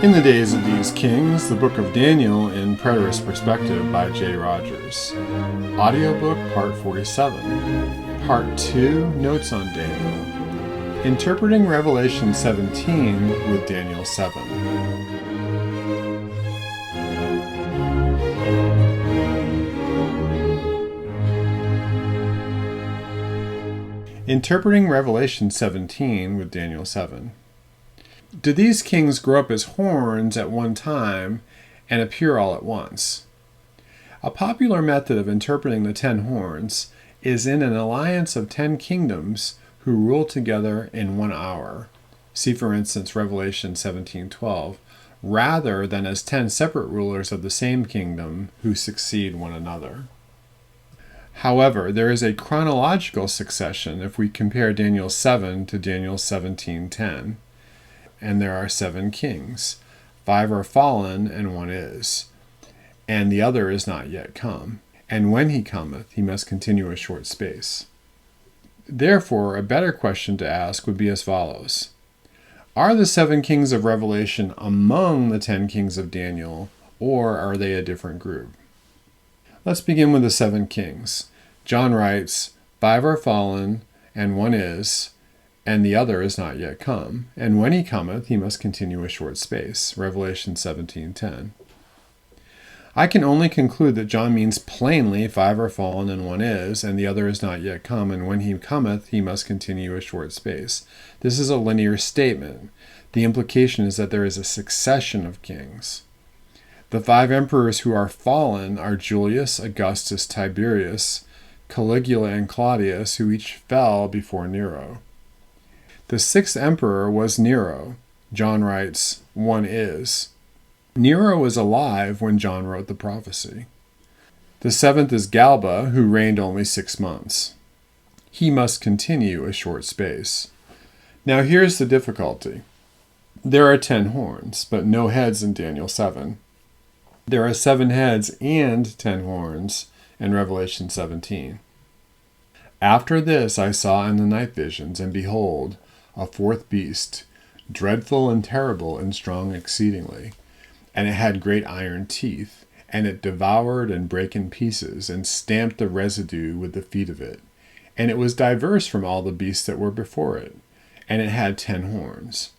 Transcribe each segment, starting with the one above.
In the Days of These Kings, the Book of Daniel in Preterist Perspective by J. Rogers. Audiobook Part 47. Part 2, Notes on Daniel. Interpreting Revelation 17 with Daniel 7. Interpreting Revelation 17 with Daniel 7. Do these kings grow up as horns at one time and appear all at once? A popular method of interpreting the 10 horns is in an alliance of 10 kingdoms who rule together in 1 hour. See, for instance, Revelation 17:12, rather than as 10 separate rulers of the same kingdom who succeed one another. However, there is a chronological succession if we compare Daniel 7 to Daniel 17:10. And there are 7 kings. 5 are fallen, and 1 is. And the other is not yet come. And when he cometh, he must continue a short space. Therefore, a better question to ask would be as follows. Are the 7 kings of Revelation among the 10 kings of Daniel, or are they a different group? Let's begin with the 7 kings. John writes, 5 are fallen, and 1 is, and the other is not yet come. And when he cometh, he must continue a short space. Revelation 17:10. I can only conclude that John means plainly 5 are fallen and 1 is, and the other is not yet come, and when he cometh, he must continue a short space. This is a linear statement. The implication is that there is a succession of kings. The 5 emperors who are fallen are Julius, Augustus, Tiberius, Caligula, and Claudius, who each fell before Nero. The 6th emperor was Nero. John writes, 1 is. Nero was alive when John wrote the prophecy. The 7th is Galba, who reigned only 6 months. He must continue a short space. Now here's the difficulty. There are 10 horns, but no heads in Daniel 7. There are 7 heads and 10 horns in Revelation 17. After this I saw in the night visions, and behold, a 4th beast, dreadful and terrible and strong exceedingly. And it had great iron teeth, and it devoured and brake in pieces, and stamped the residue with the feet of it. And it was diverse from all the beasts that were before it, and it had 10 horns.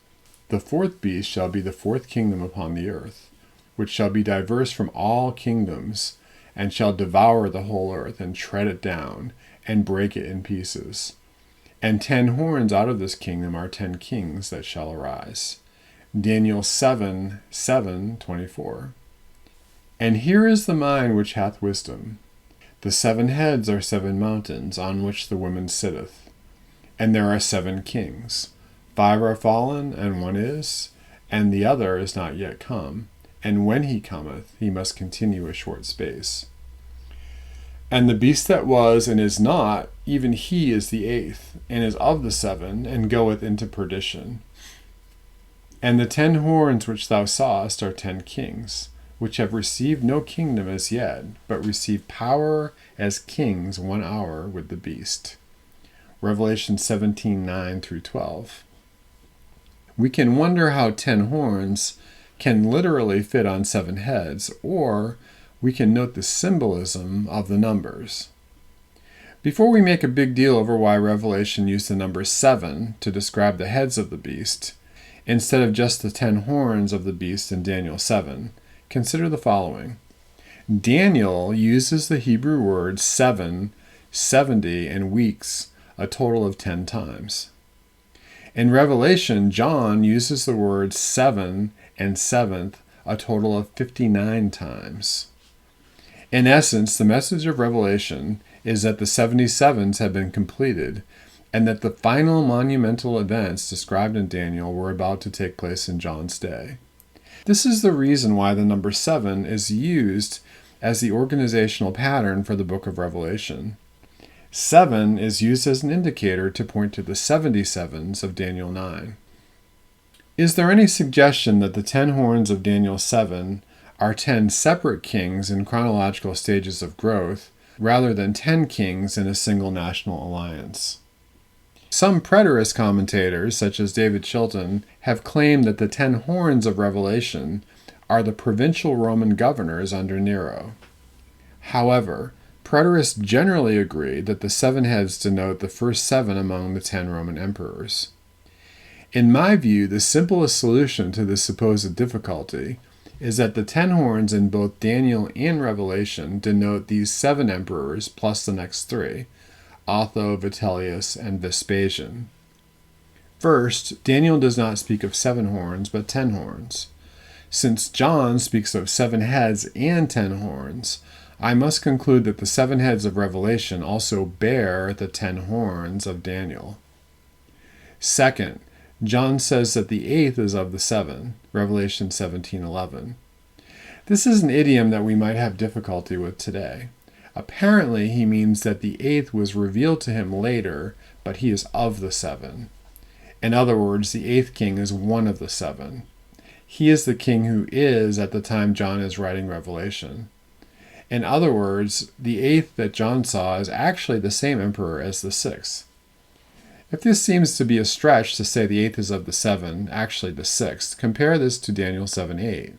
The 4th beast shall be the 4th kingdom upon the earth, which shall be diverse from all kingdoms, and shall devour the whole earth, and tread it down, and break it in pieces. And 10 horns out of this kingdom are 10 kings that shall arise. Daniel 7:7-24. And here is the mind which hath wisdom. The 7 heads are 7 mountains, on which the woman sitteth. And there are 7 kings. 5 are fallen, and 1 is, and the other is not yet come. And when he cometh, he must continue a short space. And the beast that was and is not, even he is the 8th, and is of the 7, and goeth into perdition. And the 10 horns which thou sawest are 10 kings, which have received no kingdom as yet, but receive power as kings 1 hour with the beast. Revelation 17:9-12. We can wonder how 10 horns can literally fit on 7 heads, or we can note the symbolism of the numbers. Before we make a big deal over why Revelation used the number 7 to describe the heads of the beast, instead of just the 10 horns of the beast in Daniel 7, consider the following. Daniel uses the Hebrew words 7, 70, and weeks a total of 10 times. In Revelation, John uses the words 7 and 7th a total of 59 times. In essence, the message of Revelation is that the 77s have been completed, and that the final monumental events described in Daniel were about to take place in John's day. This is the reason why the number 7 is used as the organizational pattern for the book of Revelation. 7 is used as an indicator to point to the 77s of Daniel 9. Is there any suggestion that the 10 horns of Daniel 7 are 10 separate kings in chronological stages of growth, rather than 10 kings in a single national alliance? Some preterist commentators, such as David Chilton, have claimed that the 10 horns of Revelation are the provincial Roman governors under Nero. However, preterists generally agree that the 7 heads denote the first 7 among the 10 Roman emperors. In my view, the simplest solution to this supposed difficulty is that the 10 horns in both Daniel and Revelation denote these 7 emperors plus the next 3, Otho, Vitellius, and Vespasian. First, Daniel does not speak of 7 horns, but 10 horns. Since John speaks of 7 heads and 10 horns, I must conclude that the 7 heads of Revelation also bear the 10 horns of Daniel. Second, John says that the 8th is of the 7, Revelation 17:11. This is an idiom that we might have difficulty with today. Apparently, he means that the 8th was revealed to him later, but he is of the 7. In other words, the 8th king is one of the 7. He is the king who is at the time John is writing Revelation. In other words, the 8th that John saw is actually the same emperor as the 6th. If this seems to be a stretch to say the 8th is of the 7, actually the 6th, compare this to Daniel 7:8.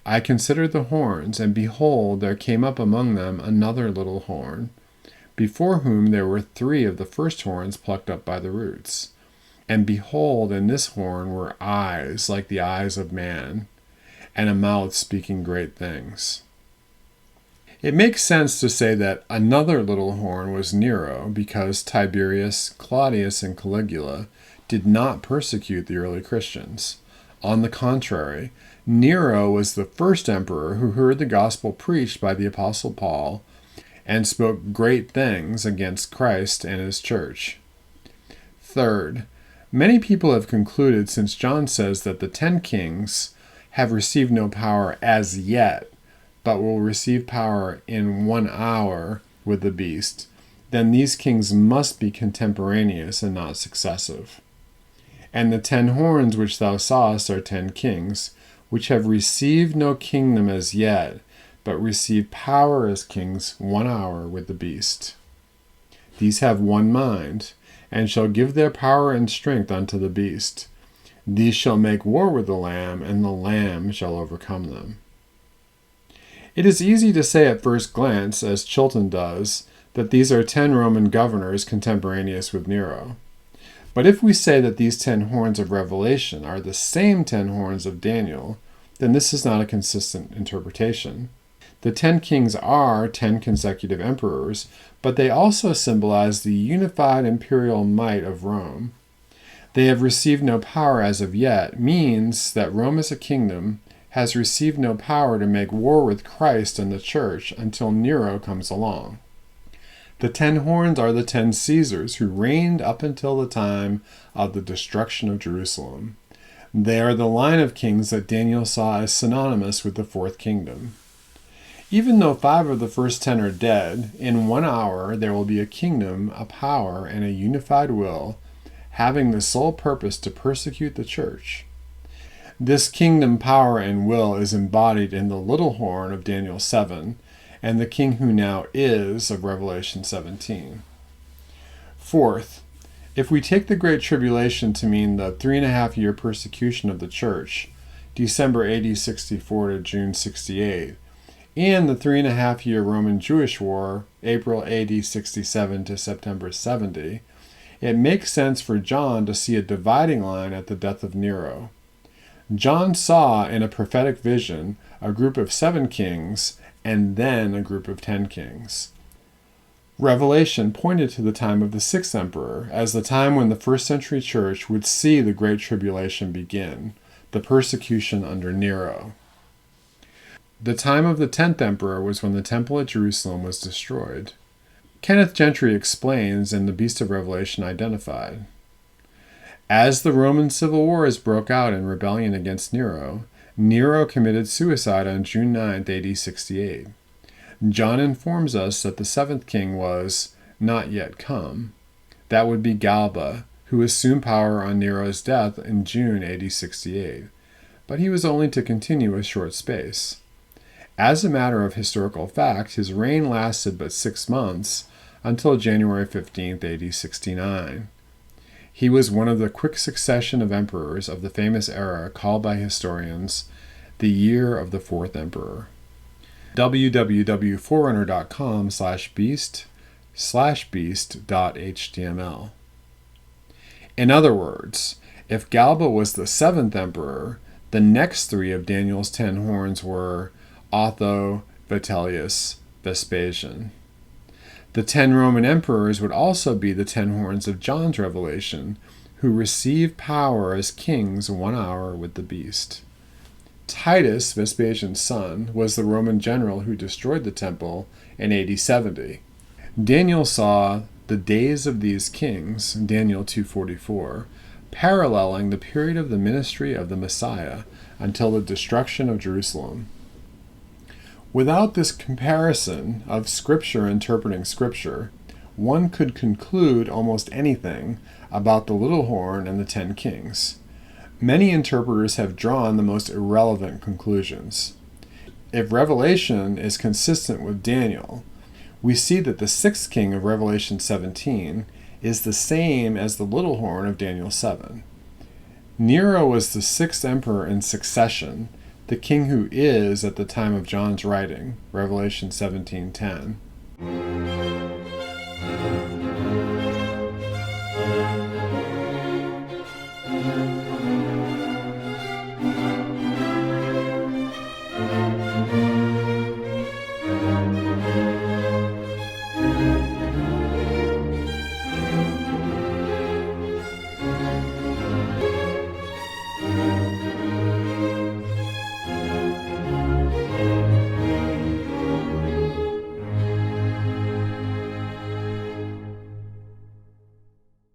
I considered the horns, and behold, there came up among them another little horn, before whom there were 3 of the first horns plucked up by the roots. And behold, in this horn were eyes like the eyes of man, and a mouth speaking great things. It makes sense to say that another little horn was Nero, because Tiberius, Claudius, and Caligula did not persecute the early Christians. On the contrary, Nero was the first emperor who heard the gospel preached by the Apostle Paul and spoke great things against Christ and his church. Third, many people have concluded, since John says that the 10 kings have received no power as yet, but will receive power in 1 hour with the beast, then these kings must be contemporaneous and not successive. And the 10 horns which thou sawest are 10 kings, which have received no kingdom as yet, but receive power as kings 1 hour with the beast. These have one mind, and shall give their power and strength unto the beast. These shall make war with the Lamb, and the Lamb shall overcome them. It is easy to say at first glance, as Chilton does, that these are 10 Roman governors contemporaneous with Nero. But if we say that these 10 horns of Revelation are the same 10 horns of Daniel, then this is not a consistent interpretation. The 10 kings are 10 consecutive emperors, but they also symbolize the unified imperial might of Rome. They have received no power as of yet means that Rome as a kingdom has received no power to make war with Christ and the church until Nero comes along. The 10 horns are the 10 Caesars who reigned up until the time of the destruction of Jerusalem. They are the line of kings that Daniel saw as synonymous with the 4th kingdom. Even though 5 of the first 10 are dead, in 1 hour there will be a kingdom, a power, and a unified will, having the sole purpose to persecute the church. This kingdom, power, and will is embodied in the little horn of Daniel 7, and the king who now is of Revelation 17. Fourth, if we take the Great Tribulation to mean the 3.5-year persecution of the church, December AD 64 to June 68, and the 3.5-year Roman-Jewish War, April AD 67 to September 70, it makes sense for John to see a dividing line at the death of Nero. John saw in a prophetic vision a group of 7 kings and then a group of 10 kings. Revelation pointed to the time of the 6th emperor as the time when the first century church would see the Great Tribulation begin, the persecution under Nero. The time of the 10th emperor was when the temple at Jerusalem was destroyed. Kenneth Gentry explains in The Beast of Revelation Identified. As the Roman Civil Wars broke out in rebellion against Nero, Nero committed suicide on June 9, AD 68. John informs us that the 7th king was not yet come. That would be Galba, who assumed power on Nero's death in June AD 68. But he was only to continue a short space. As a matter of historical fact, his reign lasted but 6 months, until January 15, AD 69. He was one of the quick succession of emperors of the famous era called by historians the year of the fourth emperor. www.forerunner.com/beast/beast.html. In other words, if Galba was the seventh emperor, the next three of Daniel's 10 horns were Otho, Vitellius, Vespasian. The 10 Roman emperors would also be the 10 horns of John's Revelation, who received power as kings 1 hour with the beast. Titus, Vespasian's son, was the Roman general who destroyed the temple in AD 70. Daniel saw the days of these kings, Daniel 2:44, paralleling the period of the ministry of the Messiah until the destruction of Jerusalem. Without this comparison of Scripture interpreting Scripture, one could conclude almost anything about the little horn and the 10 kings. Many interpreters have drawn the most irrelevant conclusions. If Revelation is consistent with Daniel, we see that the sixth king of Revelation 17 is the same as the little horn of Daniel 7. Nero was the sixth emperor in succession, the king who is at the time of John's writing, Revelation 17:10.